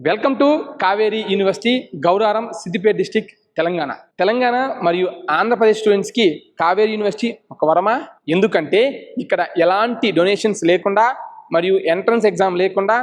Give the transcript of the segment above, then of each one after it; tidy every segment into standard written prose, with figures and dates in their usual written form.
Welcome to Kaveri university Gauraram Siddipet district Telangana మరియు ఆంధ్రప్రదేశ్ స్టూడెంట్స్కి Kaveri university ఒక వరమా. ఎందుకంటే ఇక్కడ ఎలాంటి డొనేషన్స్ లేకుండా మరియు ఎంట్రన్స్ ఎగ్జామ్ లేకుండా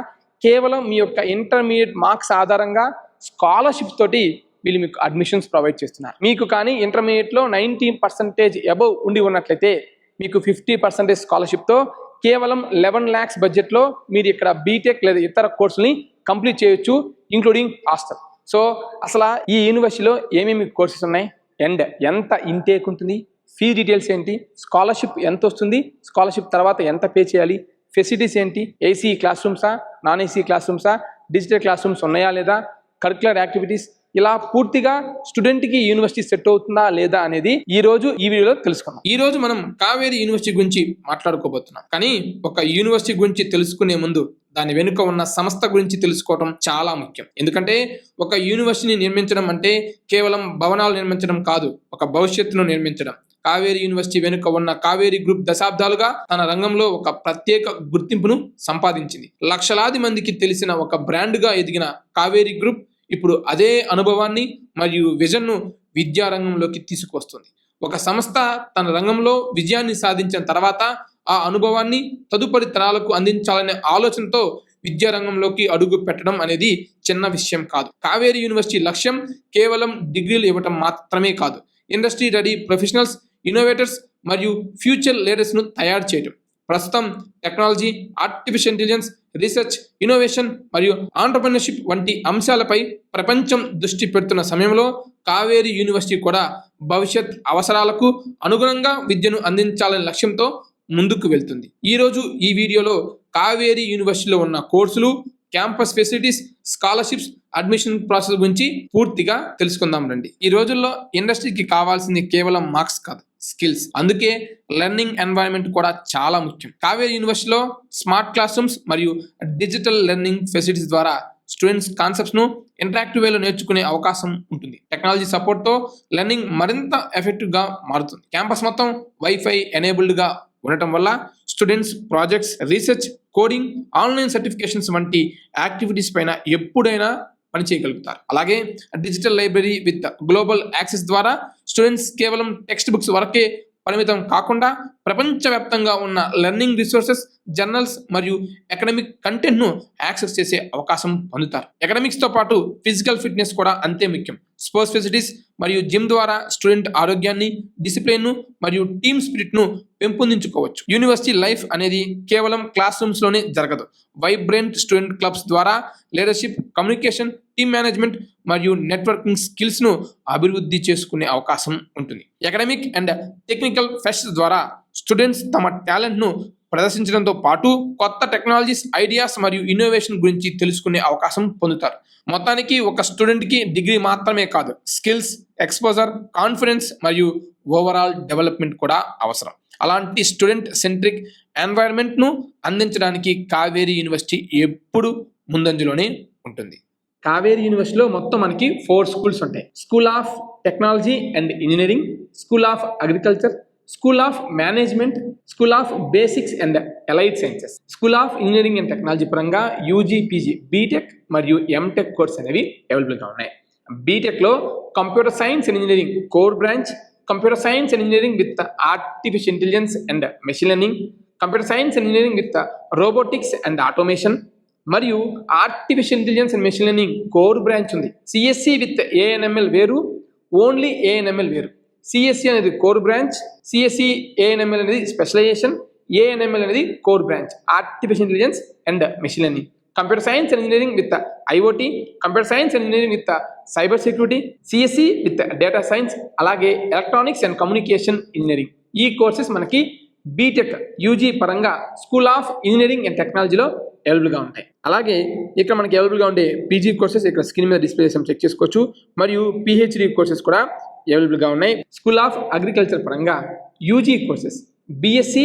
కేవలం మీ యొక్క ఇంటర్మీడియట్ మార్క్స్ ఆధారంగా స్కాలర్షిప్ తోటి వీళ్ళు మీకు అడ్మిషన్స్ ప్రొవైడ్ చేస్తున్నారు. మీకు కానీ ఇంటర్మీడియట్లో 90% అబవ్ ఉండి ఉన్నట్లయితే మీకు 50% స్కాలర్షిప్తో కేవలం 11 lakhs బడ్జెట్లో మీరు ఇక్కడ బీటెక్ లేదా ఇతర కోర్సుల్ని కంప్లీట్ చేయొచ్చు, ఇంక్లూడింగ్ హాస్టల్. సో అసలు ఈ యూనివర్సిటీలో ఏమేమి కోర్సెస్ ఉన్నాయి అండ్ ఎంత ఇంటేక్ ఉంటుంది, ఫీ డీటెయిల్స్ ఏంటి, స్కాలర్షిప్ ఎంత వస్తుంది, స్కాలర్షిప్ తర్వాత ఎంత పే చేయాలి, ఫెసిలిటీస్ ఏంటి, ఏసీ క్లాస్ రూమ్సా, నాన్ ఏసీ క్లాస్ రూమ్సా, డిజిటల్ క్లాస్ రూమ్స్ ఉన్నాయా లేదా, కరిక్యులర్ యాక్టివిటీస్, ఇలా పూర్తిగా స్టూడెంట్కి యూనివర్సిటీ సెట్ అవుతుందా లేదా అనేది ఈ రోజు ఈ వీడియోలో తెలుసుకుందాం. ఈ రోజు మనం కావేరీ యూనివర్సిటీ గురించి మాట్లాడుకోబోతున్నాం. కానీ ఒక యూనివర్సిటీ గురించి తెలుసుకునే ముందు దాని వెనుక ఉన్న సంస్థ గురించి తెలుసుకోవడం చాలా ముఖ్యం. ఎందుకంటే ఒక యూనివర్సిటీని నిర్మించడం అంటే కేవలం భవనాలు నిర్మించడం కాదు, ఒక భవిష్యత్తును నిర్మించడం. కావేరీ యూనివర్సిటీ వెనుక ఉన్న కావేరీ గ్రూప్ దశాబ్దాలుగా తన రంగంలో ఒక ప్రత్యేక గుర్తింపును సంపాదించింది. లక్షలాది మందికి తెలిసిన ఒక బ్రాండ్గా ఎదిగిన కావేరీ గ్రూప్ ఇప్పుడు అదే అనుభవాన్ని మరియు విజన్ను విద్యారంగంలోకి తీసుకువస్తుంది. ఒక సంస్థ తన రంగంలో విజయాన్ని సాధించిన తర్వాత ఆ అనుభవాన్ని తదుపరి తరాలకు అందించాలనే ఆలోచనతో విద్యారంగంలోకి అడుగు పెట్టడం అనేది చిన్న విషయం కాదు. కావేరీ యూనివర్సిటీ లక్ష్యం కేవలం డిగ్రీలు ఇవ్వటం మాత్రమే కాదు, ఇండస్ట్రీ రెడీ ప్రొఫెషనల్స్, ఇన్నోవేటర్స్ మరియు ఫ్యూచర్ లీడర్స్ను తయారు చేయడం. ప్రస్తుతం technology, artificial intelligence, research, innovation మరియు ఆంటర్‌ప్రెన్యూర్‌షిప్ వంటి అంశాలపై ప్రపంచం దృష్టి పెడుతున్న సమయంలో కావేరీ యూనివర్సిటీ కూడా భవిష్యత్ అవసరాలకు అనుగుణంగా విద్యను అందించాలనే లక్ష్యంతో ముందుకు వెళ్తుంది. ఈరోజు ఈ వీడియోలో కావేరీ యూనివర్సిటీలో ఉన్న కోర్సులు, campus facilities, scholarships, admission process గురించి పూర్తిగా తెలుసుకుందాం రండి. ఈ రోజుల్లో ఇండస్ట్రీకి కావాల్సింది కేవలం మార్క్స్ కాదు, స్కిల్స్. అందుకే లెర్నింగ్ ఎన్వైరన్మెంట్ కూడా చాలా ముఖ్యం. కావేరీ యూనివర్సిటీలో స్మార్ట్ క్లాస్ రూమ్స్ మరియు డిజిటల్ లెర్నింగ్ ఫెసిలిటీస్ ద్వారా స్టూడెంట్స్ కాన్సెప్ట్స్ను ఇంటరాక్టివ్ వేలో నేర్చుకునే అవకాశం ఉంటుంది. టెక్నాలజీ సపోర్ట్తో లెర్నింగ్ మరింత ఎఫెక్టివ్గా మారుతుంది. క్యాంపస్ మొత్తం వైఫై ఎనేబుల్డ్గా ఉండటం వల్ల students projects, research, coding, online certifications వంటి యాక్టివిటీస్ పైన ఎప్పుడైనా పని చేయగలుగుతారు. అలాగే digital library with global access ద్వారా స్టూడెంట్స్ కేవలం టెక్స్ట్ బుక్స్ వరకే పరిమితం కాకుండా ప్రపంచవ్యాప్తంగా ఉన్న లెర్నింగ్ రిసోర్సెస్, జర్నల్స్ మరియు అకాడమిక్ కంటెంట్ను యాక్సెస్ చేసే అవకాశం పొందుతారు. అకాడమిక్స్తో పాటు ఫిజికల్ ఫిట్నెస్ కూడా అంతే ముఖ్యం. స్పోర్ట్స్ ఫెసిలిటీస్ మరియు జిమ్ ద్వారా స్టూడెంట్ ఆరోగ్యాన్ని, డిసిప్లిన్ను మరియు టీమ్ స్పిరిట్ను పెంపొందించుకోవచ్చు. యూనివర్సిటీ లైఫ్ అనేది కేవలం క్లాస్ రూమ్స్లోనే జరగదు. వైబ్రెంట్ స్టూడెంట్ క్లబ్స్ ద్వారా లీడర్షిప్, కమ్యూనికేషన్, టీమ్ మేనేజ్మెంట్ మరియు నెట్వర్కింగ్ స్కిల్స్ను అభివృద్ధి చేసుకునే అవకాశం ఉంటుంది. అకాడమిక్ అండ్ టెక్నికల్ ఫెస్ట్ ద్వారా స్టూడెంట్స్ తమ టాలెంట్ను ప్రదర్శించడంతో పాటు కొత్త టెక్నాలజీస్, ఐడియాస్ మరియు ఇన్నోవేషన్ గురించి తెలుసుకునే అవకాశం పొందుతారు. మొత్తానికి ఒక స్టూడెంట్కి డిగ్రీ మాత్రమే కాదు, స్కిల్స్, ఎక్స్పోజర్, కాన్ఫిడెన్స్ మరియు ఓవరాల్ డెవలప్మెంట్ కూడా అవసరం. అలాంటి స్టూడెంట్ సెంట్రిక్ ఎన్వైరన్మెంట్ను అందించడానికి కావేరీ యూనివర్సిటీ ఎప్పుడు ముందంజలోనే ఉంటుంది. కావేరీ యూనివర్సిటీలో మొత్తం మనకి 4 స్కూల్స్ ఉంటాయి. School of technology and engineering, school of agriculture, school of management, school of basics and allied sciences. School of engineering and technology పరంగా యూజీ, పీజీ, బీటెక్ మరియు ఎంటెక్ కోర్స్ అనేవి అవైలబుల్గా ఉన్నాయి. బీటెక్లో computer science and engineering core branch, computer science and engineering with artificial intelligence and machine learning, computer science and engineering with robotics and automation మరియు artificial intelligence and machine learning core branch ఉంది. CSC with ఏఎన్ఎంఎల్ వేరు, only ఏఎన్ఎంఎల్ వేరు. CSC అనేది core branch, CSC ఏఎన్ఎంఎల్ అనేది specialisation, ఏఎన్ఎంఎల్ అనేది core branch, artificial intelligence and machine learning. Computer science and engineering with IoT, computer science and engineering with cyber security, CSC with data science, అలాగే electronics and communication engineering. ఈ courses మనకి BTech UG పరంగా school of engineering and టెక్నాలజీలో అవైలబుల్గా ఉంటాయి. అలాగే ఇక్కడ మనకి అవైలబుల్గా ఉండే పీజీ కోర్సెస్ ఇక్కడ స్క్రీన్ మీద డిస్ప్లే చేసాం, చెక్ చేసుకోవచ్చు. మరియు పిహెచ్డి కోర్సెస్ కూడా అవైలబుల్గా ఉన్నాయి. స్కూల్ ఆఫ్ అగ్రికల్చర్ పరంగా యూజీ కోర్సెస్ బీఎస్సీ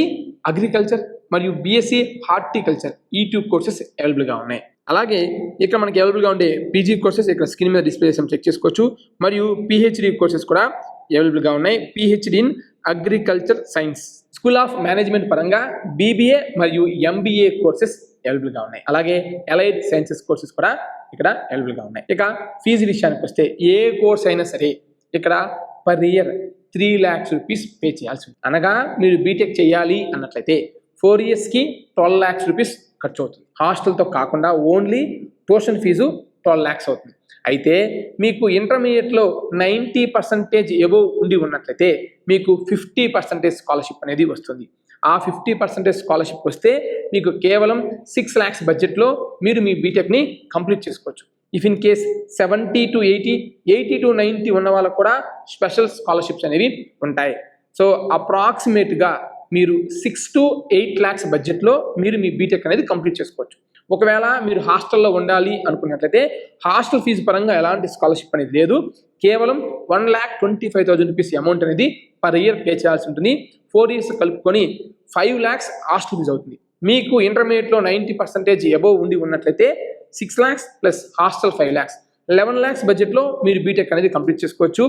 అగ్రికల్చర్ మరియు బీఎస్సీ హార్టికల్చర్, ఈ 2 కోర్సెస్ అవైలబుల్గా ఉన్నాయి. అలాగే ఇక్కడ మనకి అవైలబుల్గా ఉండే పీజీ కోర్సెస్ ఇక్కడ స్క్రీన్ మీద డిస్ప్లే చేసాం, చెక్ చేసుకోవచ్చు. మరియు పిహెచ్డి కోర్సెస్ కూడా అవైలబుల్గా ఉన్నాయి. PhD in agriculture science. School of management పరంగా BBA మరియు MBA కోర్సెస్ అవైలబుల్గా ఉన్నాయి. అలాగే అలైడ్ సైన్సెస్ కోర్సెస్ కూడా ఇక్కడ అవైలబుల్గా ఉన్నాయి. ఇక ఫీజు విషయానికి వస్తే ఏ కోర్స్ అయినా సరే ఇక్కడ per year 3 lakhs rupees pay చేయాల్సి ఉంది. అనగా మీరు బీటెక్ చేయాలి అన్నట్లయితే 4 yearsకి 12 lakhs rupees ఖర్చు అవుతుంది. హాస్టల్తో కాకుండా ఓన్లీ ట్యూషన్ ఫీజు 12 lakhs అవుతుంది. అయితే మీకు ఇంటర్మీడియట్లో 90% ఎబోవ్ ఉండి ఉన్నట్లయితే మీకు 50% స్కాలర్షిప్ అనేది వస్తుంది. ఆ 50% స్కాలర్షిప్ వస్తే మీకు కేవలం 6 lakhs బడ్జెట్లో మీరు మీ బీటెక్ని కంప్లీట్ చేసుకోవచ్చు. If in case 70 to 80, 80 to 90 ఉన్న వాళ్ళకు కూడా స్పెషల్ స్కాలర్షిప్స్ అనేవి ఉంటాయి. సో అప్రాక్సిమేట్గా మీరు 6 to 8 lakhs బడ్జెట్లో మీరు మీ బీటెక్ అనేది కంప్లీట్ చేసుకోవచ్చు. ఒకవేళ మీరు హాస్టల్లో ఉండాలి అనుకున్నట్లయితే హాస్టల్ ఫీజు పరంగా ఎలాంటి స్కాలర్షిప్ అనేది లేదు. కేవలం 1,25,000 rupees అమౌంట్ అనేది పర్ ఇయర్ పే చేయాల్సి ఉంటుంది. 4 years కలుపుకొని 5 lakhs హాస్టల్ ఫీజు అవుతుంది. మీకు ఇంటర్మీడియట్లో 90% అబోవ్ ఉండి ఉన్నట్లయితే 6 lakhs plus hostel 5 lakhs, 11 lakhs బడ్జెట్లో మీరు బీటెక్ అనేది కంప్లీట్ చేసుకోవచ్చు.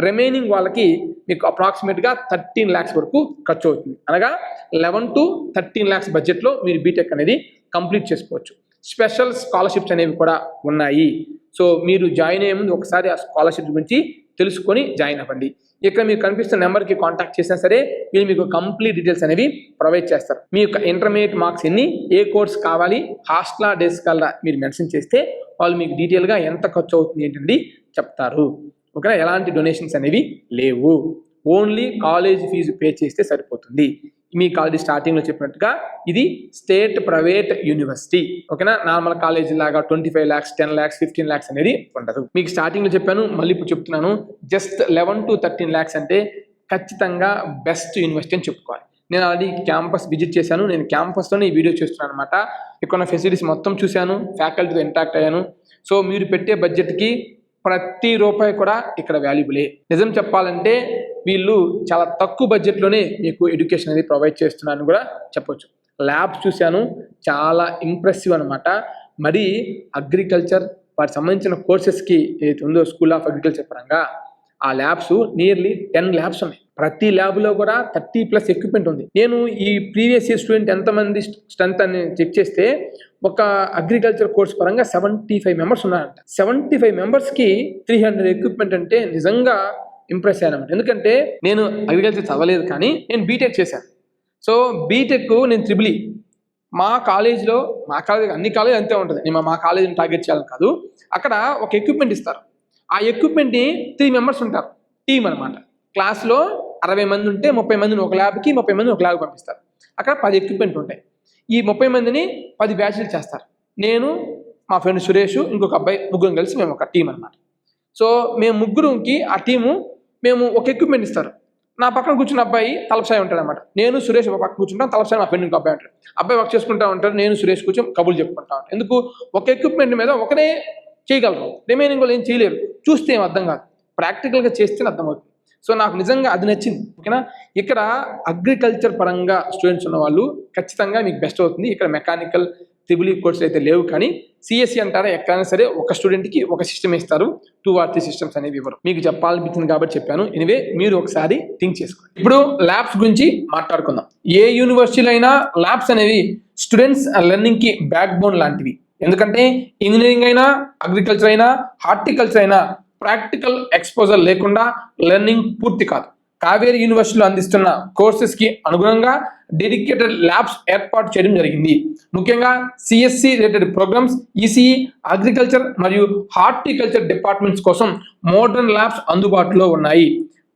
రిమైనింగ్ వాళ్ళకి మీకు అప్రాక్సిమేట్గా 13 lakhs వరకు ఖర్చు అవుతుంది. అనగా 11 to 13 lakhs బడ్జెట్లో మీరు బీటెక్ అనేది కంప్లీట్ చేసుకోవచ్చు. స్పెషల్ స్కాలర్షిప్స్ అనేవి కూడా ఉన్నాయి. సో మీరు జాయిన్ అయ్యే ముందు ఒకసారి ఆ స్కాలర్షిప్ గురించి తెలుసుకొని జాయిన్ అవ్వండి. ఇక్కడ మీకు కనిపిస్తున్న నెంబర్కి కాంటాక్ట్ చేసినా సరే వీళ్ళు మీకు కంప్లీట్ డీటెయిల్స్ అనేవి ప్రొవైడ్ చేస్తారు. మీ యొక్క ఇంటర్మీడియట్ మార్క్స్ ఎన్ని, ఏ కోర్స్ కావాలి, హాస్టలా డేస్ కల్లా మీరు మెన్షన్ చేస్తే వాళ్ళు మీకు డీటెయిల్గా ఎంత ఖర్చు అవుతుంది ఏంటండి చెప్తారు. ఓకేనా? ఎలాంటి డొనేషన్స్ అనేవి లేవు. ఓన్లీ కాలేజ్ ఫీజు పే చేస్తే సరిపోతుంది. మీకు ఆల్రెడీ స్టార్టింగ్లో చెప్పినట్టుగా ఇది స్టేట్ ప్రైవేట్ యూనివర్సిటీ. ఓకేనా? నార్మల్ కాలేజీ లాగా 25 lakhs, 10 lakhs, 15 lakhs అనేది ఉండదు. మీకు స్టార్టింగ్లో చెప్పాను, మళ్ళీ ఇప్పుడు చెప్తున్నాను. జస్ట్ 11 to 13 lakhs అంటే ఖచ్చితంగా బెస్ట్ యూనివర్సిటీ అని చెప్పుకోవాలి. నేను ఆల్రెడీ క్యాంపస్ విజిట్ చేశాను. నేను క్యాంపస్లోనే ఈ వీడియో చేస్తున్నాను అనమాట. ఇక్కడ ఉన్న ఫెసిలిటీస్ మొత్తం చూశాను, ఫ్యాకల్టీతో ఇంటరాక్ట్ అయ్యాను. సో మీరు పెట్టే బడ్జెట్కి ప్రతి రూపాయి కూడా ఇక్కడ వాల్యుబులే. నిజం చెప్పాలంటే వీళ్ళు చాలా తక్కువ బడ్జెట్లోనే మీకు ఎడ్యుకేషన్ అనేది ప్రొవైడ్ చేస్తున్నారని కూడా చెప్పొచ్చు. ల్యాబ్స్ చూశాను, చాలా ఇంప్రెసివ్ అనమాట. మరి అగ్రికల్చర్ వాటికి సంబంధించిన కోర్సెస్కి ఏదైతే ఉందో స్కూల్ ఆఫ్ అగ్రికల్చర్ పరంగా ఆ ల్యాబ్స్ నియర్లీ 10 labs ఉన్నాయి. ప్రతి ల్యాబ్లో కూడా 30+ ఎక్విప్మెంట్ ఉంది. నేను ఈ ప్రీవియస్ ఇయర్ స్టూడెంట్ ఎంతమంది స్ట్రెంత్ అని చెక్ చేస్తే ఒక అగ్రికల్చర్ కోర్స్ పరంగా 75 members ఉన్నారంట. 75 membersకి 300 ఎక్విప్మెంట్ అంటే నిజంగా ఇంప్రెస్ అయ్యాను. ఎందుకంటే నేను అగ్రికల్చర్ చదవలేదు కానీ నేను బీటెక్ చేశాను. సో బీటెక్ నేను త్రిబుల్ ఈ మా కాలేజ్ అన్ని కాలేజ్ అంతే ఉంటుంది. నేను మా కాలేజీని టార్గెట్ చేయాలని కాదు. అక్కడ ఒక ఎక్విప్మెంట్ ఇస్తారు. ఆ ఎక్విప్మెంట్ని 3 members ఉంటారు, టీమ్ అనమాట. క్లాస్లో 60 మంది ఉంటే 30 మందిని ఒక ల్యాబ్కి, 30 మందిని ఒక ల్యాబ్కి పంపిస్తారు. అక్కడ 10 ఎక్విప్మెంట్ ఉంటాయి. ఈ 30 మందిని 10 బ్యాచ్లు చేస్తారు. నేను, మా ఫ్రెండ్ సురేష్, ఇంకొక అబ్బాయి, ముగ్గురం కలిసి మేము ఒక టీం అనమాట. సో మేము ముగ్గురుకి ఆ టీము మేము ఒక ఎక్విప్మెంట్ ఇస్తారు. నా పక్కన కూర్చున్న అబ్బాయి తలపసాయి ఉంటాడు అనమాట. నేను సురేష్ ఒక పక్కన కూర్చుంటాను, తలపసాయి మా ఫ్రెండ్ ఇంకో అబ్బాయి ఉంటాడు. అబ్బాయి వర్క్ చేసుకుంటా ఉంటాడు, నేను సురేష్ కూర్చొని కబుర్లు చెప్పుకుంటా ఉంటాను. ఎందుకు? ఒక ఎక్విప్మెంట్ మీద ఒకరే చేయగలరు, రిమైనింగ్ వాళ్ళు ఏం చేయలేరు. చూస్తే ఏం అర్థం కాదు, ప్రాక్టికల్గా చేస్తే అర్థమవుతుంది. సో నాకు నిజంగా అది నచ్చింది. ఓకేనా? ఇక్కడ అగ్రికల్చర్ పరంగా స్టూడెంట్స్ ఉన్న వాళ్ళు ఖచ్చితంగా మీకు బెస్ట్ అవుతుంది. ఇక్కడ మెకానికల్ త్రిబుల్ ఈ కోర్సులు అయితే లేవు, కానీ సిఎస్సి అంటారా ఎక్కడైనా సరే ఒక స్టూడెంట్కి ఒక సిస్టమ్ ఇస్తారు, 2 or 3 systems అనేవి ఇవ్వరు. మీకు చెప్పాలనిపించింది కాబట్టి చెప్పాను. ఎనివే మీరు ఒకసారి థింక్ చేసుకోండి. ఇప్పుడు ల్యాబ్స్ గురించి మాట్లాడుకుందాం. ఏ యూనివర్సిటీలో అయినా ల్యాబ్స్ అనేవి స్టూడెంట్స్ లెర్నింగ్కి బ్యాక్ బోన్ లాంటివి. ఎందుకంటే ఇంజనీరింగ్ అయినా, అగ్రికల్చర్ అయినా, హార్టికల్చర్ అయినా ప్రాక్టికల్ ఎక్స్పోజర్ లేకుండా లెర్నింగ్ పూర్తి కాదు. కావేరీ యూనివర్సిటీలో అందిస్తున్న కోర్సెస్కి అనుగుణంగా డెడికేటెడ్ ల్యాబ్స్ ఏర్పాటు చేయడం జరిగింది. ముఖ్యంగా CSC related programmes, ECE, agriculture మరియు హార్టికల్చర్ డిపార్ట్మెంట్స్ కోసం మోడర్న్ ల్యాబ్స్ అందుబాటులో ఉన్నాయి.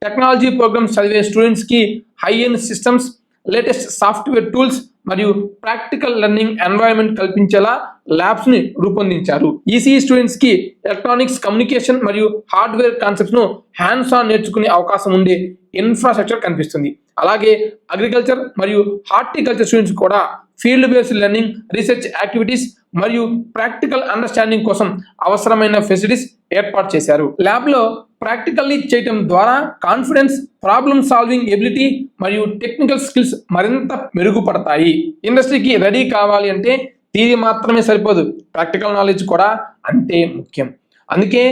టెక్నాలజీ ప్రోగ్రామ్స్ చదివే స్టూడెంట్స్కి high end systems, latest software tools మరియు ప్రాక్టికల్ లెర్నింగ్ ఎన్వైరన్మెంట్ కల్పించేలా ల్యాబ్స్ ని రూపొందించారు. ఈసీఈ స్టూడెంట్స్ కి ఎలక్ట్రానిక్స్, కమ్యూనికేషన్ మరియు హార్డ్వేర్ కాన్సెప్ట్స్ ను హ్యాండ్స్ ఆన్ నేర్చుకునే అవకాశం ఉండే ఇన్ఫ్రాస్ట్రక్చర్ కనిపిస్తుంది. అలాగే అగ్రికల్చర్ మరియు హార్టికల్చర్ స్టూడెంట్స్ కూడా field based learning, research activities మరియు ప్రాక్టికల్ అండర్స్టాండింగ్ కోసం అవసరమైన ఫెసిలిటీస్ ఏర్పాటు చేశారు. ల్యాబ్ లో ప్రాక్టికల్లీ చేయటం ద్వారా కాన్ఫిడెన్స్, ప్రాబ్లమ్ సాల్వింగ్ ఎబిలిటీ మరియు టెక్నికల్ స్కిల్స్ మరింత మెరుగుపడతాయి. ఇండస్ట్రీకి రెడీ కావాలి అంటే థియరీ మాత్రమే సరిపోదు, ప్రాక్టికల్ నాలెడ్జ్ కూడా అంతే ముఖ్యం. అందుకే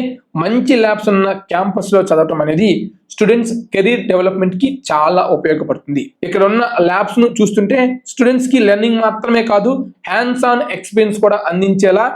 మంచి ల్యాబ్స్ ఉన్న క్యాంపస్ లో చదవటం అనేది స్టూడెంట్స్ కెరీర్ డెవలప్మెంట్ కి చాలా ఉపయోగపడుతుంది. ఇక్కడ ఉన్న ల్యాబ్స్ ను చూస్తుంటే స్టూడెంట్స్ కి లెర్నింగ్ మాత్రమే కాదు, హ్యాండ్స్ ఆన్ ఎక్స్పీరియన్స్ కూడా అందించేలా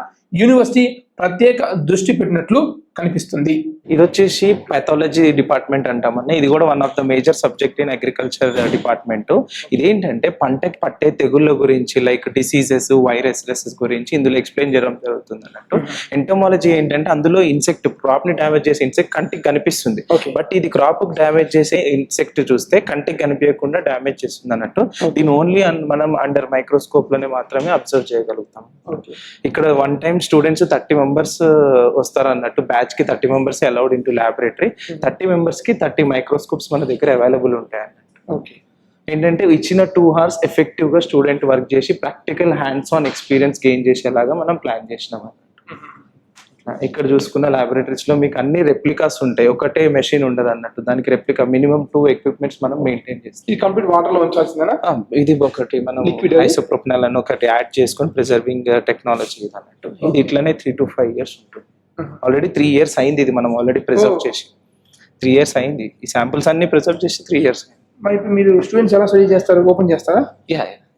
యూనివర్సిటీ ప్రత్యేక దృష్టి పెట్టినట్లు కనిపిస్తుంది. ఇది వచ్చేసి పాథాలజీ డిపార్ట్మెంట్ అంటామన్నా. ఇది కూడా one of the major subject in agriculture department. ఇదేంటంటే పంటకి పట్టే తెగుళ్ళ గురించి లైక్ డిసీజెస్, వైరసెస్ గురించి ఇందులో ఎక్స్ప్లెయిన్ చేయడం జరుగుతుంది అన్నట్టు. ఎంటమాలజీ ఏంటంటే అందులో ఇన్సెక్ట్, క్రాప్ ని డ్యామేజ్ చేసే ఇన్సెక్ట్ కంటికి కనిపిస్తుంది, బట్ ఇది క్రాప్ డ్యామేజ్ చేసే ఇన్సెక్ట్ చూస్తే కంటికి కనిపించకుండా డ్యామేజ్ చేస్తుంది అన్నట్టు. దీని ఓన్లీ మనం అండర్ మైక్రోస్కోప్ లోనే మాత్రమే అబ్జర్వ్ చేయగలుగుతాం. ఇక్కడ వన్ టైం స్టూడెంట్స్ 30 మెంబర్స్ వస్తారు అన్నట్టు. బ్యాచ్ కి 30 members allowed into laboratory. 30 members కి 30 మైక్రోస్కోప్స్ మన దగ్గర అవైలబుల్ ఉంటాయి అన్నట్టు. ఏంటంటే ఇచ్చిన 2 hours ఎఫెక్టివ్ గా స్టూడెంట్ వర్క్ చేసి practical hands on experience gain చేసేలాగా మనం ప్లాన్ చేసినాం. ఇక్కడ చూసుకున్న ల్యాబొరేటరీస్ లో మీకు అన్ని రెప్లికాస్ ఉంటాయి, ఒకటే మెషిన్ ఉండదు అన్నట్టు. దానికి రెప్లికా మినిమం 2 equipments మనం మెయింటైన్ చేస్తాం. ఇది కంప్లీట్ వాటర్ లో ఉంచాల్సిందేనా? ఇది ఒకటి మనం ఐసోప్రోపనల్ అని ఒకటి యాడ్ చేసుకొని ప్రిజర్వింగ్ టెక్నాలజీ ఇది అన్నట్టు. ఇది ఇట్లనే 3 to 5 years ఉంటుంది. ఆల్రెడీ 3 years అయింది ఇది మనం ఆల్రెడీ ప్రిజర్వ్ చేసి. 3 years అయింది ఈ శాంపుల్స్ అన్ని ప్రిజర్వ్ చేసి 3 years. మరి ఇప్పుడు మీరు స్టూడెంట్స్ ఎలా స్టడీ చేస్తారు? ఓపెన్ చేస్తారా?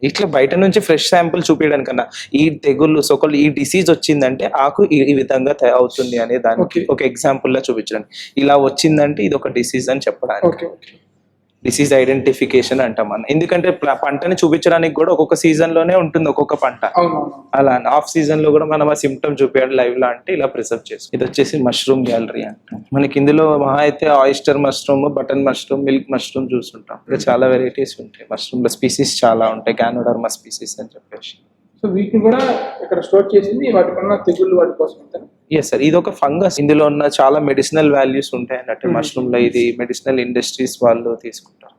ఇట్లా బయట నుంచి ఫ్రెష్ శాంపుల్ చూపించడానికన్నా ఈ తెగుళ్ళు సోకల్ ఈ డిసీజ్ వచ్చిందంటే ఆకు ఈ విధంగా అవుతుంది అనే దానికి ఒక ఎగ్జాంపుల్ లా చూపించడానికి. ఇలా వచ్చిందంటే ఇది ఒక డిసీజ్ అని చెప్పడానికి డిసీజ్ ఐడెంటిఫికేషన్ అంటాం మనం. ఎందుకంటే పంటని చూపించడానికి కూడా ఒక్కొక్క సీజన్ లోనే ఉంటుంది ఒక్కొక్క పంట. అలా ఆఫ్ సీజన్ లో కూడా మనం ఆ సిమ్టమ్ చూపించాలి లైవ్ లా అంటే ఇలా ప్రిజర్వ్ చేస్తాం. ఇది వచ్చేసి మష్రూమ్ గ్యాలరీ అంటాం. మనకి ఇందులో మహా అయితే oyster mushroom, button mushroom, milk mushroom చూస్తుంటాం. ఇంకా చాలా వెరైటీస్ ఉంటాయి. మష్రూమ్ లో స్పీసీస్ చాలా ఉంటాయి, గ్యానోడర్మా స్పీసీస్ అని చెప్పేసి. సో వీటిని కూడా ఇక్కడ స్టోర్ చేసింది వాటికున్న తెగుళ్ళు వాటి కోసం. ఎస్ సార్, ఇది ఒక ఫంగస్. ఇందులో ఉన్న చాలా మెడిసినల్ వాల్యూస్ ఉంటాయి అన్నట్టు మష్రూమ్ లో. ఇది మెడిసినల్ ఇండస్ట్రీస్ వాళ్ళు తీసుకుంటారు.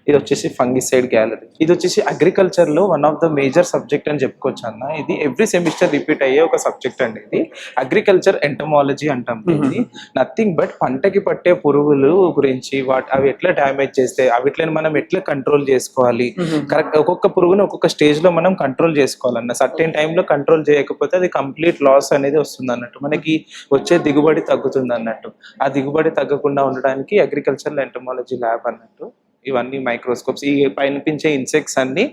ఇది వచ్చేసి ఫంగిసైడ్ గ్యాలరీ. ఇది వచ్చేసి అగ్రికల్చర్ లో one of the major subject అని చెప్పుకోవచ్చు అన్న. ఇది ఎవ్రీ సెమిస్టర్ రిపీట్ అయ్యే ఒక సబ్జెక్ట్ అండి. ఇది అగ్రికల్చర్ ఎంటమాలజీ అంటాం. ఇది నథింగ్ బట్ పంటకి పట్టే పురుగులు గురించి, అవి ఎట్లా డ్యామేజ్ చేస్తే అవిట్లని మనం ఎట్లా కంట్రోల్ చేసుకోవాలి. కరెక్ట్ ఒక్కొక్క పురుగును ఒక్కొక్క స్టేజ్ లో మనం కంట్రోల్ చేసుకోవాలన్న. సర్టెన్ టైంలో కంట్రోల్ చేయకపోతే అది కంప్లీట్ లాస్ అనేది వస్తుంది అన్నట్టు. మనకి వచ్చే దిగుబడి తగ్గుతుంది అన్నట్టు. ఆ దిగుబడి తగ్గకుండా ఉండడానికి అగ్రికల్చర్ ఎంటమాలజీ ల్యాబ్ అన్నట్టు. ఇవన్నీ మైక్రోస్కోప్స్. ఈ పైనిపించే ఇన్సెక్ట్స్ అన్ని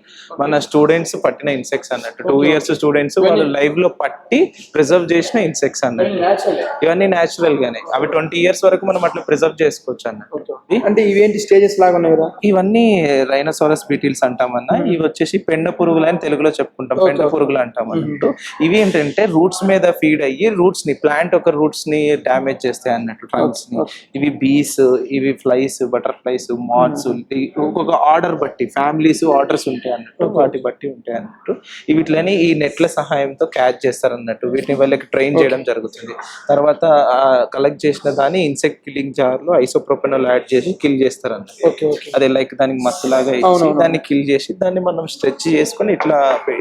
మన స్టూడెంట్స్ పట్టిన ఇన్సెక్ట్స్ అన్నట్టు. 2 years స్టూడెంట్స్ వాళ్ళు లైవ్ లో పట్టి ప్రిజర్వ్ చేసిన ఇన్సెక్ట్స్ అన్నట్టు. ఇవన్నీ న్యాచురల్ గానే. అవి 20 years వరకు మనం అట్లా ప్రిజర్వ్ చేసుకోవచ్చు అన్నట్టు. అంటే ఇవేంటి స్టేజెస్ లాగా ఉన్నాయి కదా? ఇవన్నీ రైనోసారస్ బీటిల్స్ అంటామన్న. ఇవి వచ్చేసి పెండ పురుగులు అని తెలుగులో చెప్పుకుంటాం. పెండ పురుగులు అంటాం అన్నట్టు. ఇవి ఏంటంటే రూట్స్ మీద ఫీడ్ అయ్యి రూట్స్ ని, ప్లాంట్ ఒక రూట్స్ ని డ్యామేజ్ చేస్తాయి అన్నట్టు, ట్రంక్స్ ని. ఇవి బీస్, ఇవి ఫ్లైస్, బటర్ఫ్లైస్, మాత్స్, ఒక్కొక్క ఆర్డర్ బట్టి ఫ్యామిలీస్ ఆర్డర్స్ ఉంటాయి అన్నట్టు, వాటి బట్టి ఉంటాయి అన్నట్టు. వీటిని ఈ నెట్ల సహాయంతో క్యాచ్ చేస్తారు అన్నట్టు. వీటిని వాళ్ళకి ట్రైన్ చేయడం జరుగుతుంది. తర్వాత కలెక్ట్ చేసిన దాన్ని ఇన్సెక్ట్ కిల్లింగ్ జార్ లో ఐసోప్రోపనల్ యాడ్ చేసి కిల్ చేస్తారు అన్నట్టు. అదే లైక్ దానికి మత్తులాగా ఇచ్చి దాన్ని కిల్ చేసి దాన్ని మనం స్ట్రెచ్ చేసుకుని ఇట్లా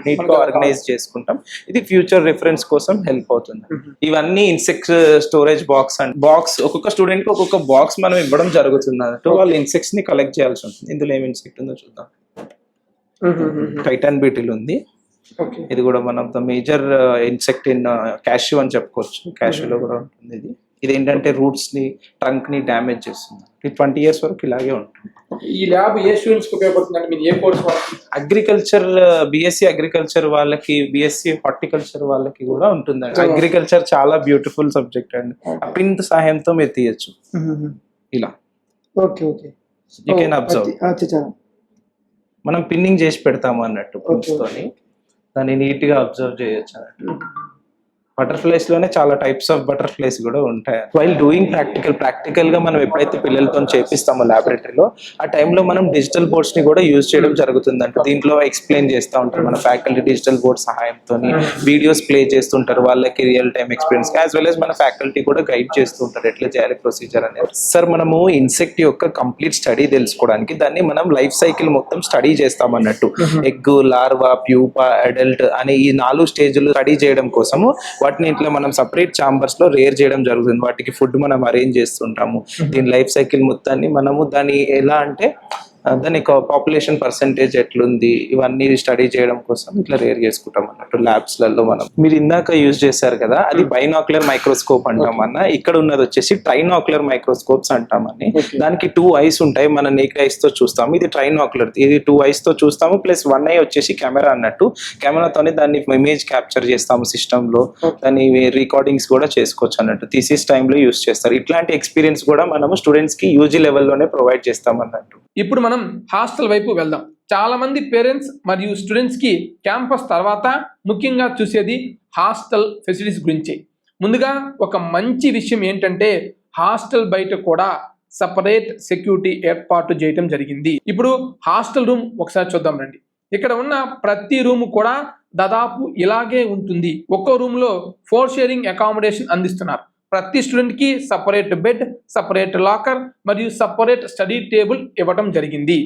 నీట్ గా ఆర్గనైజ్ చేసుకుంటాం. ఇది ఫ్యూచర్ రిఫరెన్స్ కోసం హెల్ప్ అవుతుంది. ఇవన్నీ insect storage box and box. ఒక్కొక్క స్టూడెంట్ కి ఒక్కొక్క బాక్స్ మనం ఇవ్వడం జరుగుతుంది అన్నట్టు. వాళ్ళు ఇన్సెక్ట్స్ ని కలెక్ట్ చేయాల్సి ఉంటుంది. ఇందులో ఏమి ఇన్సెక్ట్ ఉందో చూద్దాం. టైటాన్ బీటిల్ ఉంది. ఇది కూడా one of the major insect in cashew అని చెప్పుకోవచ్చు. క్యాష్యూలో కూడా ఉంటుంది ఇది. ఇదేంటంటే రూట్స్ ని, ట్రంక్ ని డ్యామేజ్ చేస్తుంది. 20 years వరకు ఇలాగే ఉంటుంది. ఈ ల్యాబ్ ఏ స్టూడెంట్స్ కి ఉపయోగపడుతుంది అంటే మీరు ఏ కోర్స్ వాళ్ళకి? అగ్రికల్చర్, బిఎస్సి అగ్రికల్చర్ వాళ్ళకి, బిఎస్సి హార్టికల్చర్ వాళ్ళకి కూడా ఉంటుందండి. అగ్రికల్చర్ చాలా బ్యూటిఫుల్ సబ్జెక్ట్ అండి. ఆ పిన్ సహాయంతో మీరు తీయచ్చు ఇలా. Okay okay, you can observe. మనం పిన్నింగ్ చేసి పెడతాము అన్నట్టు పిన్స్ తోని. దాన్ని నీట్ గా అబ్జర్వ్ చేయొచ్చు అన్నట్టు. బటర్ఫ్లైస్ లోనే చాలా టైప్స్ ఆఫ్ బటర్ఫ్లైస్ కూడా ఉంటాయి. వైల్ డూయింగ్ ప్రాక్టికల్ గా మనం ఎప్పుడైతే పిల్లలతో చేపిస్తామో లాబొరేటరీలో, ఆ టైంలో మనం డిజిటల్ బోర్డ్స్ ని కూడా యూజ్ చేయడం జరుగుతుంది అంటే. దీంట్లో ఎక్స్ప్లెయిన్ చేస్తూ ఉంటారు మన ఫ్యాకల్టీ. డిజిటల్ బోర్డ్ సహాయంతో వీడియోస్ ప్లే చేస్తుంటారు వాళ్ళకి real time experience, as well as మన ఫ్యాకల్టీ కూడా గైడ్ చేస్తూ ఉంటారు ఎట్లా చేయాలి ప్రొసీజర్ అనేది. సార్ మనము ఇన్సెక్ట్ యొక్క కంప్లీట్ స్టడీ తెలుసుకోవడానికి దాన్ని మనం లైఫ్ సైకిల్ మొత్తం స్టడీ చేస్తాం అన్నట్టు. ఎగ్, లార్వా, ప్యూపా, అడల్ట్ అనే ఈ 4 స్టేజ్లు స్టడీ చేయడం కోసము వాటిని ఇట్లా మనం సపరేట్ ఛాంబర్స్ లో రేర్ చేయడం జరుగుతుంది. వాటికి ఫుడ్ మనం అరేంజ్ చేస్తుంటాము. దీని లైఫ్ సైకిల్ మొత్తాన్ని మనము దాన్ని ఎలా అంటే దాని పాపులేషన్ పర్సంటేజ్ ఎట్లుంది ఇవన్నీ స్టడీ చేయడం కోసం ఇట్లా రేర్ చేసుకుంటాం అన్నట్టు ల్యాబ్స్లలో మనం. మీరు ఇందాక యూజ్ చేశారు కదా, అది బైనాక్యులర్ మైక్రోస్కోప్ అంటాం అన్న. ఇక్కడ ఉన్నది వచ్చేసి ట్రైనాక్యులర్ మైక్రోస్కోప్స్ అంటామని. దానికి 2 ఐస్ ఉంటాయి, మన నేకెడ్ ఐస్ తో చూస్తాము. ఇది ట్రైనాక్యులర్, ఇది 2 ఐస్ తో చూస్తాము, ప్లస్ 1 ఐ వచ్చేసి కెమెరా అన్నట్టు. కెమెరాతోనే దాన్ని ఇమేజ్ క్యాప్చర్ చేస్తాము సిస్టమ్ లో, దాన్ని రికార్డింగ్స్ కూడా చేసుకోవచ్చు అన్నట్టు. థీసిస్ టైంలో యూజ్ చేస్తారు. ఇట్లాంటి ఎక్స్పీరియన్స్ కూడా మనము స్టూడెంట్స్ కి యూజీ లెవెల్లోనే ప్రొవైడ్ చేస్తాం అన్నట్టు. ఇప్పుడు మనం హాస్టల్ వైపు వెళ్దాం. చాలా మంది పేరెంట్స్ మరియు స్టూడెంట్స్ కి క్యాంపస్ తర్వాత ముఖ్యంగా చూసేది హాస్టల్ ఫెసిలిటీస్ గురించి. ముందుగా ఒక మంచి విషయం ఏంటంటే హాస్టల్ బయట కూడా సపరేట్ సెక్యూరిటీ ఏర్పాటు చేయడం జరిగింది. ఇప్పుడు హాస్టల్ రూమ్ ఒకసారి చూద్దాం రండి. ఇక్కడ ఉన్న ప్రతి రూమ్ కూడా దాదాపు ఇలాగే ఉంటుంది. ఒక్కో రూమ్ లో 4 షేరింగ్ అకామిడేషన్ అందిస్తున్నారు. ప్రతి స్టూడెంట్ కి సపరేట్ బెడ్, సపరేట్ లాకర్ మరియు సపరేట్ స్టడీ టేబుల్ ఇవ్వడం జరిగింది.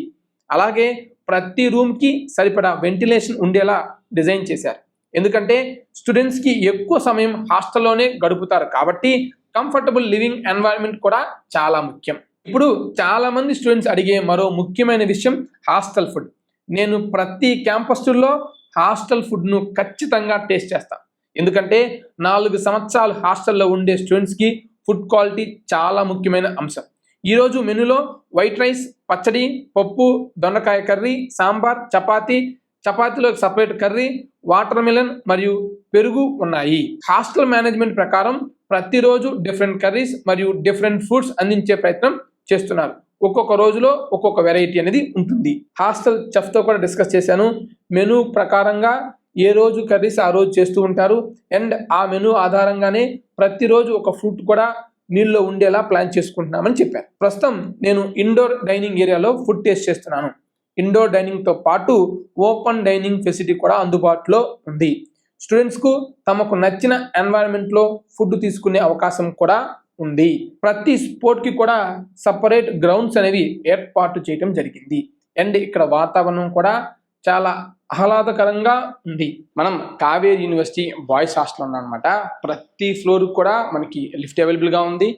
అలాగే ప్రతి రూమ్ కి సరిపడా వెంటిలేషన్ ఉండేలా డిజైన్ చేశారు. ఎందుకంటే స్టూడెంట్స్ కి ఎక్కువ సమయం హాస్టల్లోనే గడుపుతారు కాబట్టి కంఫర్టబుల్ లివింగ్ ఎన్వైరన్మెంట్ కూడా చాలా ముఖ్యం. ఇప్పుడు చాలా మంది స్టూడెంట్స్ అడిగే మరో ముఖ్యమైన విషయం హాస్టల్ ఫుడ్. నేను ప్రతి క్యాంపస్లో హాస్టల్ ఫుడ్ను ఖచ్చితంగా టేస్ట్ చేస్తాను. ఎందుకంటే 4 సంవత్సరాలు హాస్టల్లో ఉండే స్టూడెంట్స్కి ఫుడ్ క్వాలిటీ చాలా ముఖ్యమైన అంశం. ఈరోజు మెనూలో వైట్ రైస్, పచ్చడి, పప్పు, దొండకాయ కర్రీ, సాంబార్, చపాతీలో సపరేట్ కర్రీ, వాటర్ మిలన్ మరియు పెరుగు ఉన్నాయి. హాస్టల్ మేనేజ్మెంట్ ప్రకారం ప్రతిరోజు డిఫరెంట్ కర్రీస్ మరియు డిఫరెంట్ ఫుడ్స్ అందించే ప్రయత్నం చేస్తున్నారు. ఒక్కొక్క రోజులో ఒక్కొక్క వెరైటీ అనేది ఉంటుంది. హాస్టల్ చెఫ్తో కూడా డిస్కస్ చేశాను. మెనూ ప్రకారంగా ఏ రోజు కర్రీస్ ఆ రోజు చేస్తూ ఉంటారు. అండ్ ఆ మెనూ ఆధారంగానే ప్రతిరోజు ఒక ఫ్రూట్ కూడా నీళ్ళలో ఉండేలా ప్లాన్ చేసుకుంటున్నామని చెప్పారు. ప్రస్తుతం నేను ఇండోర్ డైనింగ్ ఏరియాలో ఫుడ్ టేస్ట్ చేస్తున్నాను. ఇండోర్ డైనింగ్తో పాటు ఓపెన్ డైనింగ్ ఫెసిలిటీ కూడా అందుబాటులో ఉంది. స్టూడెంట్స్కు తమకు నచ్చిన ఎన్వైరన్మెంట్లో ఫుడ్ తీసుకునే అవకాశం కూడా ఉంది. ప్రతి స్పోర్ట్కి కూడా సపరేట్ గ్రౌండ్స్ అనేవి ఏర్పాటు చేయడం జరిగింది. అండ్ ఇక్కడ వాతావరణం కూడా చాలా ఆహ్లాదకరంగా ఉంది. మనం కావేరీ యూనివర్సిటీ బాయ్స్ హాస్టల్ ఉన్నామన్నమాట. ప్రతి ఫ్లోర్ కూడా మనకి లిఫ్ట్ అవైలబుల్గా ఉంది.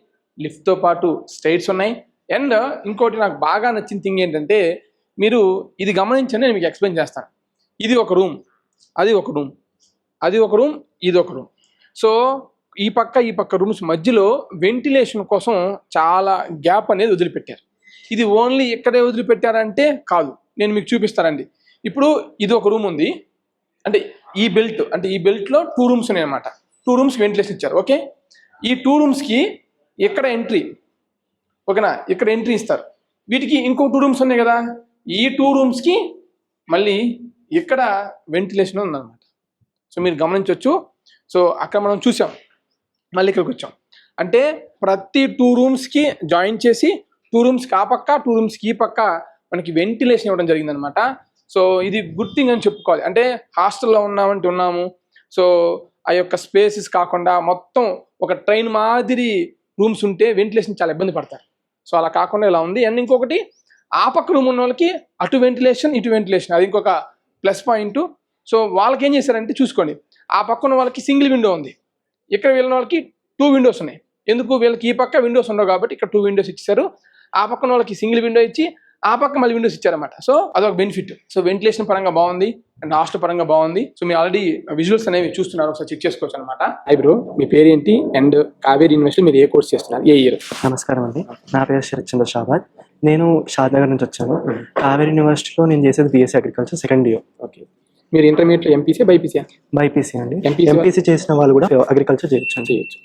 లిఫ్ట్తో పాటు స్టైర్స్ ఉన్నాయి. అండ్ ఇంకోటి నాకు బాగా నచ్చిన థింగ్ ఏంటంటే, మీరు ఇది గమనించండి, నేను మీకు ఎక్స్ప్లెయిన్ చేస్తాను. ఇది ఒక రూమ్, అది ఒక రూమ్, అది ఒక రూమ్, ఇది ఒక రూమ్. సో ఈ పక్క రూమ్స్ మధ్యలో వెంటిలేషన్ కోసం చాలా గ్యాప్ అనేది వదిలిపెట్టారు. ఇది ఓన్లీ ఇక్కడే వదిలిపెట్టారంటే కాదు, నేను మీకు చూపిస్తానండి. ఇప్పుడు ఇది ఒక రూమ్ ఉంది, అంటే ఈ బెల్ట్లో 2 రూమ్స్ ఉన్నాయి అన్నమాట. 2 రూమ్స్కి వెంటిలేషన్ ఇచ్చారు. ఓకే, ఈ 2 రూమ్స్కి ఇక్కడ ఎంట్రీ, ఓకేనా, ఇక్కడ ఎంట్రీ ఇస్తారు. వీటికి ఇంకో 2 రూమ్స్ ఉన్నాయి కదా, ఈ 2 రూమ్స్కి మళ్ళీ ఇక్కడ వెంటిలేషన్ ఉందన్నమాట. సో మీరు గమనించవచ్చు. సో అక్కడ మనం చూసాం, మళ్ళీ ఇక్కడికి వచ్చాం. అంటే ప్రతి 2 రూమ్స్కి జాయిన్ చేసి 2 రూమ్స్కి ఆ పక్క, 2 రూమ్స్కి ఈ పక్క మనకి వెంటిలేషన్ ఇవ్వడం జరిగిందనమాట. సో ఇది గుడ్ థింగ్ అని చెప్పుకోవాలి. అంటే హాస్టల్లో ఉన్నాము. సో ఆ యొక్క స్పేసెస్ కాకుండా మొత్తం ఒక ట్రైన్ మాదిరి రూమ్స్ ఉంటే వెంటిలేషన్ చాలా ఇబ్బంది పడతారు. సో అలా కాకుండా ఇలా ఉంది. అండ్ ఇంకొకటి, ఆ పక్క రూమ్ ఉన్న వాళ్ళకి అటు వెంటిలేషన్, ఇటు వెంటిలేషన్, అది ఇంకొక ప్లస్ పాయింట్. సో వాళ్ళకి ఏం చేశారంటే చూసుకోండి, ఆ పక్క ఉన్న వాళ్ళకి సింగిల్ విండో ఉంది, ఇక్కడ వెళ్ళిన వాళ్ళకి 2 విండోస్ ఉన్నాయి. ఎందుకు, వీళ్ళకి ఈ పక్క విండోస్ ఉండవు కాబట్టి ఇక్కడ 2 విండోస్ ఇచ్చారు. ఆ పక్కన వాళ్ళకి సింగిల్ విండో ఇచ్చి ఆ పక్క మళ్ళీ విండోస్ ఇచ్చారన్నమాట. సో అదొక బెనిఫిట్. సో వెంటిలేషన్ పరంగా బాగుంది అండ్ హాస్టల్ పరంగా బాగుంది. సో మీరు ఆల్రెడీ విజువల్స్ అనేవి చూస్తున్నారు, ఒకసారి చెక్ చేసుకోవచ్చు అనమాట. హై బ్రో, మీ పేరు ఏంటి అండ్ కావేరీ యూనివర్సిటీ మీరు ఏ కోర్స్ చేస్తున్నారు, ఏ ఇయర్? నమస్కారం అండి, నా పేరు శరత్ చంద్ర షాబాద్. నేను షాద్నగర్ నుంచి వచ్చాను. కావేరీ యూనివర్సిటీలో నేను చేసేది BSc agriculture second year. Okay, మీరు ఇంటర్మీడియట్లో ఎంపీసీ బైపీసీ అండి. ఎంపీసీ చేసిన వాళ్ళు కూడా అగ్రికల్చర్ చేయొచ్చు.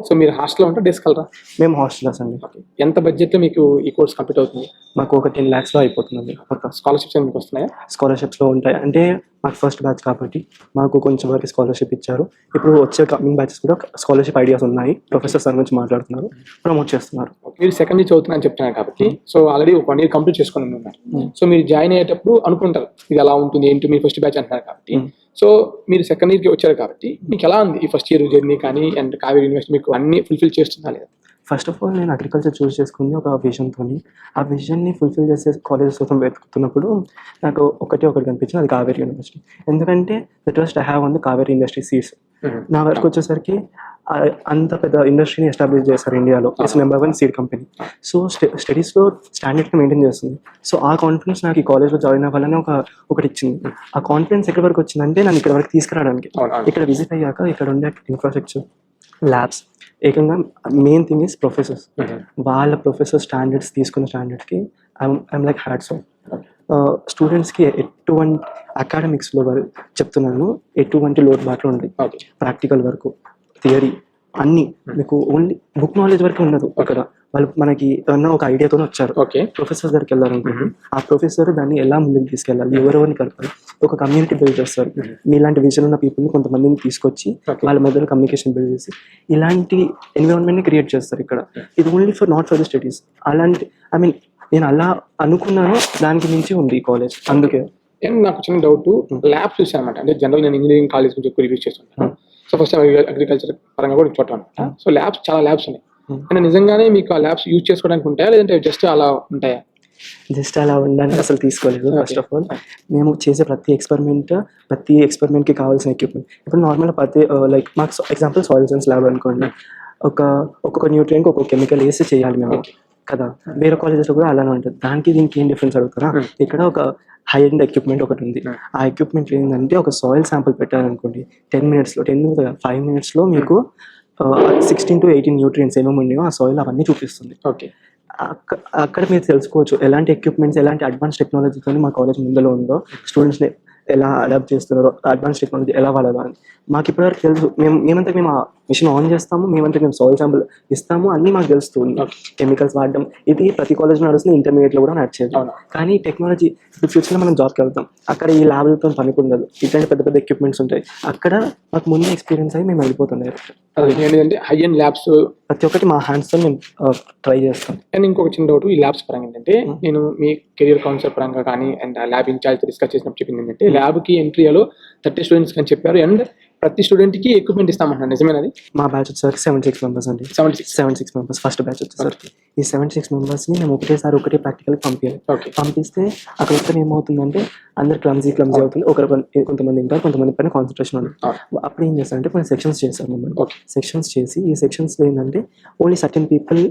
సో మీరు హాస్టల్లో ఉంటే డేస్ కలరా? మేము హాస్టలర్స్ అండి. ఎంత బడ్జెట్లో మీకు ఈ కోర్స్ కంప్లీట్ అవుతుంది? మాకు ఒక 10 lakhsలో అయిపోతుందండి. స్కాలర్షిప్స్ మీకు వస్తున్నాయా? స్కాలర్షిప్స్లో ఉంటాయి. అంటే మాకు ఫస్ట్ బ్యాచ్ కాబట్టి మాకు కొంచెం వరకు స్కాలర్షిప్ ఇచ్చారు. ఇప్పుడు వచ్చే కమింగ్ బ్యాచెస్ కూడా స్కాలర్షిప్ ఐడియాస్ ఉన్నాయి. ప్రొఫెసర్ సార్ గురించి మాట్లాడుతున్నారు, ప్రమోట్ చేస్తున్నారు. మీరు సెకండ్ ఇయర్ చదువుతున్నా అని చెప్తున్నారు కాబట్టి, సో ఆల్రెడీ 1 year కంప్లీట్ చేసుకుని ఉన్నారు. సో మీరు జాయిన్ అయ్యేటప్పుడు అనుకుంటారు ఇది ఎలా ఉంటుంది ఏంటి, మీరు ఫస్ట్ బ్యాచ్ అంటున్నారు కాబట్టి. సో మీరు సెకండ్ ఇయర్కి వచ్చారు కాబట్టి మీకు ఎలా ఉంది ఈ ఫస్ట్ ఇయర్ జర్నీ కానీ, అండ్ కావేరీ యూనివర్సిటీ మీకు అన్ని ఫుల్ఫిల్ చేస్తుందా లేదా? ఫస్ట్ ఆఫ్ ఆల్ నేను అగ్రికల్చర్ చూస్ చేసుకుంది ఒక విజన్తో. ఆ విజన్ని ఫుల్ఫిల్ చేసే కాలేజెస్ కోసం వెతుకుతున్నప్పుడు నాకు ఒకటి కనిపించింది, అది కావేరీ యూనివర్సిటీ. ఎందుకంటే the trust I have on the Kaveri industry seats. నా వరకు వచ్చేసరికి అంత పెద్ద ఇండస్ట్రీని ఎస్టాబ్లిష్ చేస్తారు ఇండియాలో. It's number 1 seed company. So స్టడీస్లో స్టాండర్డ్ని మెయింటైన్ చేస్తుంది. సో ఆ కాన్ఫిడెన్స్ నాకు ఈ కాలేజ్లో జాయిన్ అవ్వాలని ఒకటి ఇచ్చింది. ఆ కాన్ఫిడెన్స్ ఎక్కడి వరకు వచ్చిందంటే నన్ను ఇక్కడ వరకు తీసుకురావడానికి. ఇక్కడ విజిట్ అయ్యాక ఇక్కడ ఉండే ఇన్ఫ్రాస్ట్రక్చర్, ల్యాబ్స్, ఏకంగా మెయిన్ థింగ్ ఇస్ ప్రొఫెసర్స్. వాళ్ళ ప్రొఫెసర్ స్టాండర్డ్స్ తీసుకున్న స్టాండర్డ్స్కి ఐఎమ్ లైక్ హ్యాట్స్ ఆఫ్. స్టూడెంట్స్కి ఎటువంటి అకాడమిక్స్లో చెప్తున్నాను, ఎటువంటి లోటుబాట్లు ఉంటాయి. ప్రాక్టికల్ వరకు, థియరీ అన్నీ మీకు ఓన్లీ బుక్ నాలెడ్జ్ వరకు ఉండదు. అక్కడ వాళ్ళు మనకి ఏమన్నా ఒక ఐడియాతో వచ్చారు, ప్రొఫెసర్ దగ్గరికి వెళ్ళాలనుకోండి, ఆ ప్రొఫెసర్ దాన్ని ఎలా ముందుకు తీసుకెళ్ళాలి, ఎవరెవరిని కలపాలి, ఒక కమ్యూనిటీ బిల్డ్ చేస్తారు. మీలాంటి విజన్ ఉన్న పీపుల్ని కొంతమందిని తీసుకొచ్చి వాళ్ళ మధ్యలో కమ్యూనికేషన్ బిల్డ్ చేసి ఇలాంటి ఎన్విరాన్మెంట్ని క్రియేట్ చేస్తారు ఇక్కడ. ఇది only not for the studies. అలాంటి నేను అలా అనుకున్నాను, దానికి మించి ఉంది ఈ కాలేజ్. అందుకే అండ్ నాకు చిన్న డౌట్, ల్యాబ్స్ చూసాను అనమాట. అంటే జనరల్ నేను ఇంజనీరింగ్ కాలేజ్ గురించి ఎక్కువ రివ్యూస్ చేస్తుంటాను. సో ఫస్ట్ అగ్రికల్చర్ పరంగా కూడా చూడటం. సో ల్యాబ్స్, చాలా ల్యాబ్స్ ఉన్నాయి. అండ్ నిజంగానే మీకు ఆ ల్యాబ్స్ యూజ్ చేసుకోవడానికి ఉంటాయా, లేదంటే జస్ట్ అలా ఉంటాయా? జస్ట్ అలా ఉండడానికి అసలు తీసుకోలేదు. ఫస్ట్ ఆఫ్ ఆల్ మేము చేసే ప్రతి ఎక్స్పెరిమెంట్కి కావాల్సిన ఎక్విప్మెంట్ ఇప్పుడు నార్మల్ లైక్ మాకు ఎగ్జాంపుల్ సాయిల్ సైన్స్ ల్యాబ్ అనుకోండి, ఒక్కొక్క న్యూట్రియంట్కి ఒక్కొక్క కెమికల్ వేసి చేయాలి మేము కదా. వేరే కాలేజెస్లో కూడా అలానే ఉంటుంది. దానికి దీనికి ఏం డిఫరెన్స్ అడుగుతారా? ఇక్కడ ఒక హై ఎండ్ ఎక్విప్మెంట్ ఒకటి ఉంది. ఆ ఎక్విప్మెంట్ ఏంటంటే ఒక సాయిల్ శాంపుల్ పెట్టారనుకోండి, 5 మినిట్స్లో మీకు 16 to 18 న్యూట్రియంట్స్ ఏమేమి ఉన్నాయో ఆ సాయిల్ అవన్నీ చూపిస్తుంది. అక్కడ మీరు తెలుసుకోవచ్చు ఎలాంటి ఎక్విప్మెంట్స్, ఎలాంటి అడ్వాన్స్ టెక్నాలజీతో మా కాలేజ్ ముందులో ఉందో, స్టూడెంట్స్ని ఎలా అడాప్ట్ చేస్తున్నారో, అడ్వాన్స్ టెక్నాలజీ ఎలా వాడాలో అని మాకు ఇప్పటివరకు తెలుసు. మేము ఆ మిషన్ ఆన్ చేస్తాము, మేము సాయిల్ శాంపుల్ ఇస్తాము, అన్నీ మాకు తెలుస్తుంది. కెమికల్స్ వాడడం ఇది ప్రతి కాలేజ్లో నడుస్తుంది, ఇంటర్మీడియట్లో కూడా నడిచేది. కానీ టెక్నాలజీ ఇప్పుడు ఫ్యూచర్లో మనం జాబ్కి వెళ్తాం, అక్కడ ఈ ల్యాబ్లతో పనికి ఉండదు. ఇట్లాంటి పెద్ద పెద్ద ఎక్విప్మెంట్స్ ఉంటాయి. అక్కడ మాకు ముందే ఎక్స్పీరియన్స్ అయ్యి మేము వెళ్ళిపోతుండే. ఏంటంటే హై ఎండ్ ల్యాబ్స్ ప్రతి ఒక్కటి మా హ్యాండ్స్తో మేము ట్రై చేస్తాం. అండ్ ఇంకొక చిన్న డౌట్, ఈ ల్యాబ్స్ పరంగా ఏంటంటే నేను మీ కెరియర్ కౌన్సిలర్ పరంగా కానీ అండ్ ల్యాబ్ ఇన్ఛార్జ్ డిస్కస్ చేసినప్పుడు చెప్పింది ఏంటంటే ల్యాబ్కి ఎంట్రీలో 30 స్టూడెంట్స్ అని చెప్పారు. అండ్ ప్రతి స్టూడెంట్కి ఎక్విప్మెంట్ ఇస్తామంటున్నారు, నిజమేనది? మా బ్యాచ్ వచ్చేసరికి 76 మెంబర్స్ అండి. 76 మెంబర్స్ ఫస్ట్ బ్యాచ్ వచ్చేసరికి. ఈ 76 మెంబర్స్ని మేము ఒకటే ప్రాక్టికల్ పంపించాలి. పంపిస్తే అక్కడ వస్తే ఏమవుతుందంటే అందరు క్లమ్జీ అవుతుంది. కొంతమంది ఉంటారు, కొంతమంది పైన కాన్సన్ట్రేషన్ ఉంది. అప్పుడు ఏం చేస్తారంటే కొన్ని సెక్షన్స్ చేస్తారు మమ్మల్ని. సెక్షన్స్ చేసి ఈ సెక్షన్స్లో ఏంటంటే ఓన్లీ సర్టెన్ పీపుల్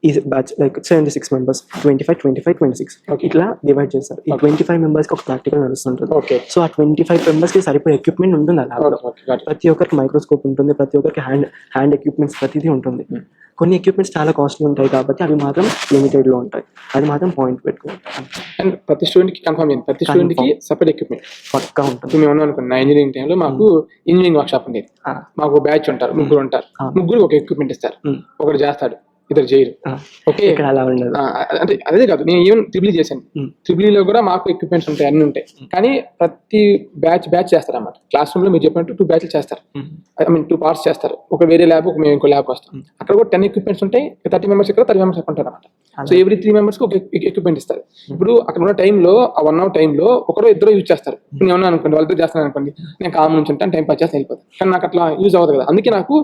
ఈ బ్యాచ్ లైక్ 76 మెంబర్స్ 25, 26 ఇట్లా డివైడ్ చేస్తారు. ఈ 25 మెంబర్స్కి ఒక ప్రాక్టికల్ నడుస్తుంటుంది. సో ఆ 25 మెంబర్స్కి సరిపోయే ఎక్విప్మెంట్ ఉంటుంది ఆ ల్యాబ్లో. ప్రతి ఒక్కరికి మైక్రోస్కోప్ ఉంటుంది, ప్రతి ఒక్కరికి హ్యాండ్ ఎక్విప్మెంట్స్ ప్రతిదీ ఉంటుంది. కొన్ని ఎక్విప్మెంట్స్ చాలా కాస్ట్లీ ఉంటాయి కాబట్టి అవి మాత్రం లిమిటెడ్లో ఉంటాయి. అది మాత్రం పాయింట్ పెట్టుకోవాలి. అండ్ ప్రతి స్టూడెంట్కి కన్ఫర్మ్ చేయండి, ప్రతి స్టూడెంట్కి సపరేట్ ఎక్విప్మెంట్ పక్కా ఉంటుంది. మేము అనుకున్నాం, నా ఇంజనీరింగ్ టైంలో మాకు ఇంజనీరింగ్ వర్క్ షాప్ ఉండేది. మాకు బ్యాచ్ ఉంటారు, ముగ్గురు ఉంటారు, ముగ్గురు ఒక ఎక్విప్మెంట్ ఇస్తారు. ఒకటి చేస్తాడు, ఇద్దరు చేయరు. ఓకే, ఇక్కడ అలా ఉండదు. అంటే అదే కాదు, నేను ఈవెన్ ట్రిపుల్ చేశాను. ట్రిపుల్లో కూడా మాకు ఎక్విప్మెంట్స్ ఉంటాయి, అన్ని ఉంటాయి. కానీ ప్రతి బ్యాచ్ చేస్తారు అన్నమాట. క్లాస్ రూమ్ లో మీరు చెప్పినట్టు 2 బ్యాచ్లు చేస్తారు. 2 పార్ట్స్ చేస్తారు. ఒక వేరే ల్యాబ్, మేము ఇంకో ల్యాబ్కి వస్తాం. అక్కడ కూడా 10 ఎక్విప్మెంట్స్ ఉంటాయి. 30 మెంబర్స్ ఇక్కడ 30 మెంబర్స్ ఉంటారు అన్నమాట. సో ఎవ్రీ 3 మెంబర్స్కి ఒక ఎక్విప్మెంట్ ఇస్తారు. ఇప్పుడు అక్కడ ఉన్న టైంలో, ఆ 1 hour టైంలో ఒకరు ఇద్దరు యూజ్ చేస్తారు. నేను ఏమన్నా అనుకోండి, వాళ్ళిద్దరు చేస్తాను అనుకోండి, నేను కామ్ నుంచి ఉంటాను, టైం పాస్ చేస్తాను, వెళ్ళిపోతాను. కానీ నాకు అట్లా యూజ్ అవ్వదు కదా. అందుకే నాకు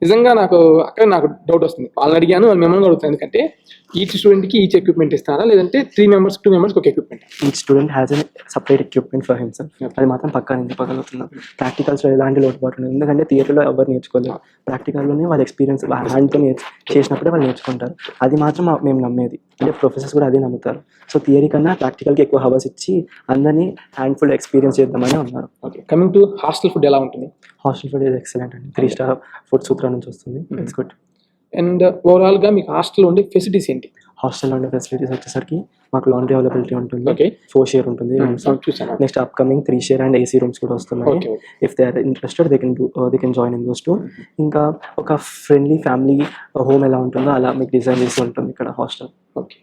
నిజంగా అక్కడ నాకు డౌట్ వస్తుంది. వాళ్ళని అడిగాను, వాళ్ళు మిమ్మల్ని అడుగుతాను. ఎందుకంటే ఈచ్ స్టూడెంట్కి ఈచ్ ఎక్విప్మెంట్ ఇస్తారా, లేదంటే 2 మెంబర్స్కి ఒక equipment? Each student has a separate equipment for himself. అది మాత్రం పక్కా నేను చెప్పగలుగుతున్నాను. ప్రాక్టికల్స్లో ఎలాంటి లోటుపాటు లేదు, ఎందుకంటే థియరీలో ఎవరు నేర్చుకోలేదు. ప్రాక్టికల్లోనే వాళ్ళ ఎక్స్పీరియన్స్ హ్యాండ్తో చేసినప్పుడే వాళ్ళు నేర్చుకుంటారు. అది మాత్రం మేము నమ్మేది. అంటే ప్రొఫెసర్స్ కూడా అదే నమ్ముతారు. సో థియరీ కన్నా ప్రాక్టికల్కి ఎక్కువ హవర్స్ ఇచ్చి అందరినీ హ్యాండ్ఫుల్ ఎక్స్పీరియన్స్ చేద్దామని ఉన్నారు. Okay, coming to hostel food ఎలా ఉంటుంది? హాస్టల్ ఫుడ్ ఇస్ ఎక్సలెంట్ అండి. 3 star ఫుడ్ సూత్ర నుంచి వస్తుంది. It's good. అండ్ ఓవరాల్గా మీకు హాస్టల్లో ఉండే ఫెసిలిటీస్ ఏంటి? హాస్టల్లో ఉండే ఫెసిలిటీస్ వచ్చేసరికి మాకు లాండ్రీ అవైలబిలిటీ ఉంటుంది. 4 share ఉంటుంది. నెక్స్ట్ అప్కమింగ్ 3 share అండ్ AC రూమ్స్ కూడా వస్తున్నాయి. If they are interested they can join in those 2. ఇంకా ఒక ఫ్రెండ్లీ ఫ్యామిలీ హోమ్ ఎలా ఉంటుందో అలా మీకు డిజైన్ చేసి ఉంటుంది ఇక్కడ హాస్టల్. ఓకే.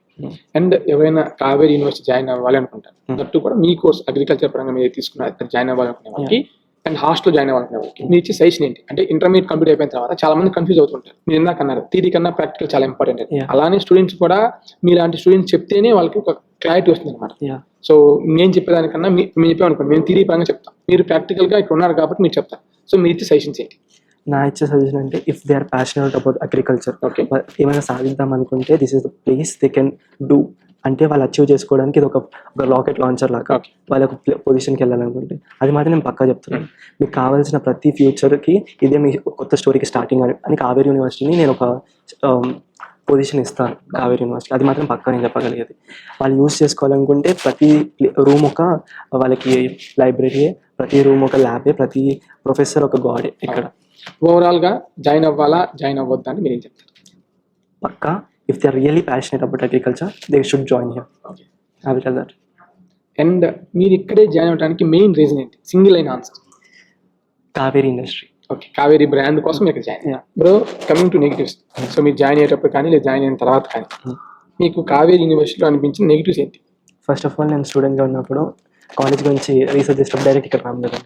అండ్ ఎవరైనా కావేరీ యూనివర్సిటీ జాయిన్ అవ్వాలి అనుకుంటారు, దట్టు కూడా మీ కోర్స్ అగ్రికల్చర్ పరంగా మీరు తీసుకున్న జాయిన్ అవ్వాలనుకునే వాళ్ళకి అండ్ హాస్టల్ జాయిన్ అవ్వాలనుకునే వాళ్ళకి మీరు ఇచ్చే సజెషన్ ఏంటి? అంటే ఇంటర్మీడియట్ కంప్లీట్ అయిపోయిన తర్వాత చాలా మంది కన్ఫ్యూజ్ అవుతుంటారు. మీరు ఇందాక అన్నారు థియరీ కన్నా ప్రాక్టికల్ చాలా ఇంపార్టెంట్. అలానే స్టూడెంట్స్ కూడా మీలాంటి స్టూడెంట్స్ చెప్తేనే వాళ్ళకి ఒక క్లారిటీ వస్తుంది అనమాట. సో నేను చెప్పేదానికన్నా మేము చెప్పామనుకోండి, మేము థియరీ పరంగా చెప్తాం, మీరు ప్రాక్టికల్గా ఇక్కడ ఉన్నారు కాబట్టి మీరు చెప్తారు. సో మీరు ఇచ్చే సజెషన్స్ ఏంటి? నా ఇచ్చే సజెషన్ అంటే if they are passionate about agriculture, ఏమైనా సాధిద్దాం అనుకుంటే this is the place they can do. అంటే వాళ్ళు అచీవ్ చేసుకోవడానికి ఇది ఒక రాకెట్ లాంచర్ లాగా. Okay. వాళ్ళకు పొజిషన్కి వెళ్ళాలనుకుంటే అది మాత్రం నేను పక్కా చెప్తున్నాను. మీకు కావాల్సిన ప్రతి ఫ్యూచర్కి ఇదే మీ కొత్త స్టోరీకి స్టార్టింగ్ అని కావేరీ యూనివర్సిటీని నేను ఒక పొజిషన్ ఇస్తాను కావేరీ యూనివర్సిటీ. అది మాత్రం పక్కా నేను చెప్పగలిగేది. వాళ్ళు యూజ్ చేసుకోవాలనుకుంటే ప్రతి రూమ్ ఒక వాళ్ళకి లైబ్రరీ, ప్రతి రూమ్ ఒక ల్యాబే, ప్రతి ప్రొఫెసర్ ఒక గాడే ఇక్కడ. ఓవరాల్గా జాయిన్ అవ్వాలా జాయిన్ అవ్వద్దా అని మీరు ఏం చెప్తారు? పక్కా if they are really passionate about agriculture, they should join here. Okay. I will tell that. And మీరు ఇక్కడే జాయిన్ అవ్వడానికి మెయిన్ రీజన్ ఏంటి? సింగిల్ అయిన answer. Kaveri industry. Okay, Kaveri brand కోసం ఇక్కడ join. Yeah. Bro, coming to negatives. So మీరు join అయ్యేటప్పుడు కానీ లేదా జాయిన్ అయిన తర్వాత కానీ మీకు కావేరీ యూనివర్సిటీలో అనిపించిన నెగిటివ్స్ ఏంటి? ఫస్ట్ ఆఫ్ ఆల్ నేను స్టూడెంట్గా ఉన్నప్పుడు కాలేజ్ గురించి రీసెర్చ్ చేసినప్పుడు డైరెక్ట్ ఇక్కడ రాము కదా,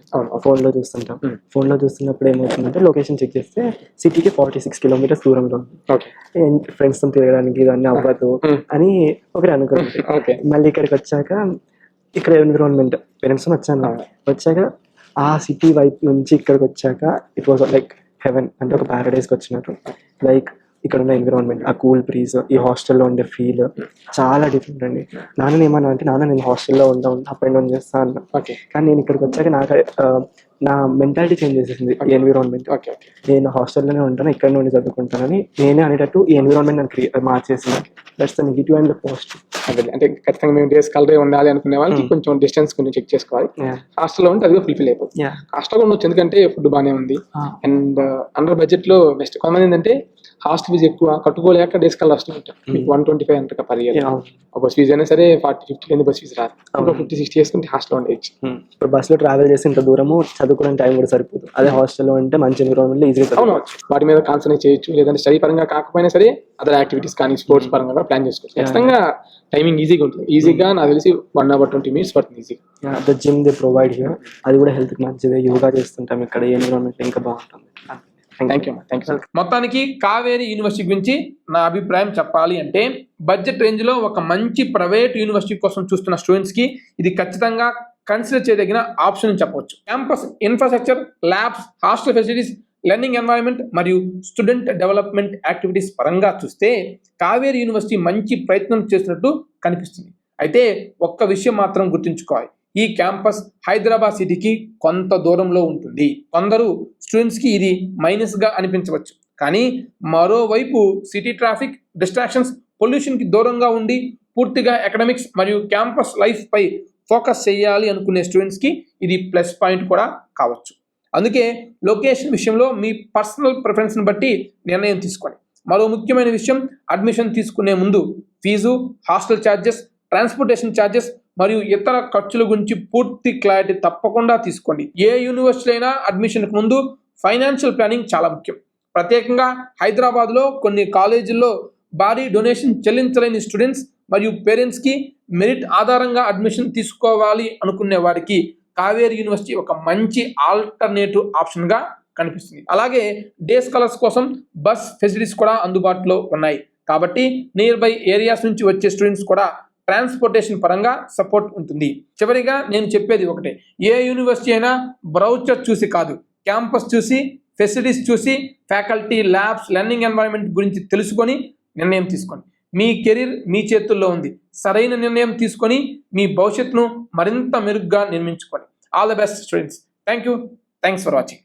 ఫోన్లో చూస్తుంటాం. ఫోన్లో చూస్తున్నప్పుడు ఏమవుతుందంటే లొకేషన్ చెక్ చేస్తే సిటీకి 46 kilometers దూరంలో ఉంది. ఓకే. ఫ్రెండ్స్తో తిరగడానికి ఇవన్నీ అవ్వదు అని ఒకటి అనుకుంది. ఓకే. మళ్ళీ ఇక్కడికి వచ్చాక ఇక్కడ ఎన్విరాన్మెంట్ పేరెంట్స్ వచ్చాను. వచ్చాక ఆ సిటీ వైపు నుంచి ఇక్కడికి వచ్చాక ఇట్ వాజ్ లైక్ హెవెన్, అంటే ఒక ప్యారడైస్కి వచ్చినట్టు. లైక్ ఇక్కడ ఉన్న ఎన్విరాన్మెంట్, ఆ కూల్ బ్రీజ్, ఈ హాస్టల్లో ఉండే ఫీల్ చాలా డిఫరెంట్ అండి. నాన్న ఏమన్నా అంటే నాన్న నేను హాస్టల్లో అప్ అండ్ డౌన్ చేస్తా అన్నా. ఓకే. కానీ నేను ఇక్కడికి వచ్చాక నాకు నా మెంటాలిటీ చేంజ్ చేసేసింది ఈ ఎన్విరాన్మెంట్. ఓకే. ఓకే. నేను హాస్టల్లోనే ఉంటాను, ఇక్కడ నుండి చదువుకుంటానని నేనే అనేటట్టు ఈ ఎన్విరాన్మెంట్ నాకు మార్చేసింది. That's the negative and the positive. అదే, అంటే ఖచ్చితంగా మేము డేస్ కలరే ఉండాలి అనుకునే వాళ్ళకి కొంచెం డిస్టెన్స్ కొంచెం చెక్ చేసుకోవాలి. హాస్టల్లో ఉంటే అది ఫుల్ఫిల్ అయిపోతుంది. హాస్టల్లో ఉండొచ్చు ఎందుకంటే ఫుడ్ బాగానే ఉంది అండ్ అండర్ బడ్జెట్ లో బెస్ట్. కొంతమంది ఏంటంటే హాస్టల్ ఫీజు ఎక్కువ కట్టుకోలేక డేస్ కల్లా వస్తూ ఉంటాం. మీకు 125 అంత పర్ ఇయర్. ఒక బస్ ఫీజు అయినా సరే 40-50 బస్ ఫీజు రాదు. ఒక 50-60 చేసుకుంటే హాస్టల్లో ఉండేది. ఇప్పుడు బస్సులో ట్రావెల్ చేసి ఇంత దూరము చదువుకునే టైం కూడా సరిపోదు. అదే హాస్టల్లో ఉంటే మంచి ఎన్విరాన్మెంట్ ఈజీగా చదువుకోవచ్చు. వాటి మీద కాన్సన్ట్రేట్ చేయొచ్చు. లేదంటే స్టడీ పరంగా కాకపోయినా సరే అదర్ యాక్టివిటీస్ కానీ స్పోర్ట్స్ పరంగా కూడా ప్లాన్ చేసుకోవచ్చు. ఖచ్చితంగా టైమింగ్ ఈజీగా ఉంటుంది. ఈజీగా నాకు తెలిసి 1 hour 20 minutes పడుతుంది ఈజీగా. The gym they provide here, అది కూడా హెల్త్కి మంచిదే. యోగా చేస్తుంటాం ఇక్కడ, ఎన్విరాన్మెంట్ ఇంకా బాగుంటుంది. Thank you. మొత్తానికి కావేరీ యూనివర్సిటీ గురించి నా అభిప్రాయం చెప్పాలి అంటే బడ్జెట్ రేంజ్ లో ఒక మంచి ప్రైవేట్ యూనివర్సిటీ కోసం చూస్తున్న స్టూడెంట్స్ కి ఇది ఖచ్చితంగా కన్సిడర్ చేయదగిన ఆప్షన్ అని చెప్పవచ్చు. Campus infrastructure, labs, hostel facilities, learning environment మరియు స్టూడెంట్ డెవలప్మెంట్ యాక్టివిటీస్ పరంగా చూస్తే కావేరీ యూనివర్సిటీ మంచి ప్రయత్నం చేస్తున్నట్టు కనిపిస్తుంది. అయితే ఒక్క విషయం మాత్రం గుర్తుంచుకోవాలి, ఈ క్యాంపస్ హైదరాబాద్ సిటీకి కొంత దూరంలో ఉంటుంది. కొందరు స్టూడెంట్స్కి ఇది మైనస్గా అనిపించవచ్చు, కానీ మరోవైపు సిటీ ట్రాఫిక్, డిస్ట్రాక్షన్స్, పొల్యూషన్కి దూరంగా ఉండి పూర్తిగా అకాడమిక్స్ మరియు క్యాంపస్ లైఫ్ పై ఫోకస్ చేయాలి అనుకునే స్టూడెంట్స్కి ఇది ప్లస్ పాయింట్ కూడా కావచ్చు. అందుకే లొకేషన్ విషయంలో మీ పర్సనల్ ప్రిఫరెన్స్ని బట్టి నిర్ణయం తీసుకోండి. మరో ముఖ్యమైన విషయం, అడ్మిషన్ తీసుకునే ముందు fee, hostel charges, transportation charges మరియు ఇతర ఖర్చుల గురించి పూర్తి క్లారిటీ తప్పకుండా తీసుకోండి. ఏ యూనివర్సిటీ అయినా అడ్మిషన్కి ముందు ఫైనాన్షియల్ ప్లానింగ్ చాలా ముఖ్యం. ప్రత్యేకంగా హైదరాబాద్లో కొన్ని కాలేజీల్లో భారీ డొనేషన్ చెల్లించలేని స్టూడెంట్స్ మరియు పేరెంట్స్కి మెరిట్ ఆధారంగా అడ్మిషన్ తీసుకోవాలి అనుకునే వారికి కావేరీ యూనివర్సిటీ ఒక మంచి ఆల్టర్నేటివ్ ఆప్షన్గా కనిపిస్తుంది. అలాగే డే స్కాలర్స్ కోసం బస్ ఫెసిలిటీస్ కూడా అందుబాటులో ఉన్నాయి. కాబట్టి నియర్ బై ఏరియాస్ నుంచి వచ్చే స్టూడెంట్స్ కూడా ట్రాన్స్పోర్టేషన్ పరంగా సపోర్ట్ ఉంటుంది. చివరిగా నేను చెప్పేది ఒకటే, ఏ యూనివర్సిటీ అయినా బ్రౌచర్ చూసి కాదు, క్యాంపస్ చూసి, ఫెసిలిటీస్ చూసి, ఫ్యాకల్టీ, ల్యాబ్స్, లెర్నింగ్ ఎన్వైరన్మెంట్ గురించి తెలుసుకొని నిర్ణయం తీసుకోండి. మీ కెరీర్ మీ చేతుల్లో ఉంది. సరైన నిర్ణయం తీసుకొని మీ భవిష్యత్తును మరింత మెరుగ్గా నిర్మించుకోండి. All the best students. Thank you. Thanks for watching.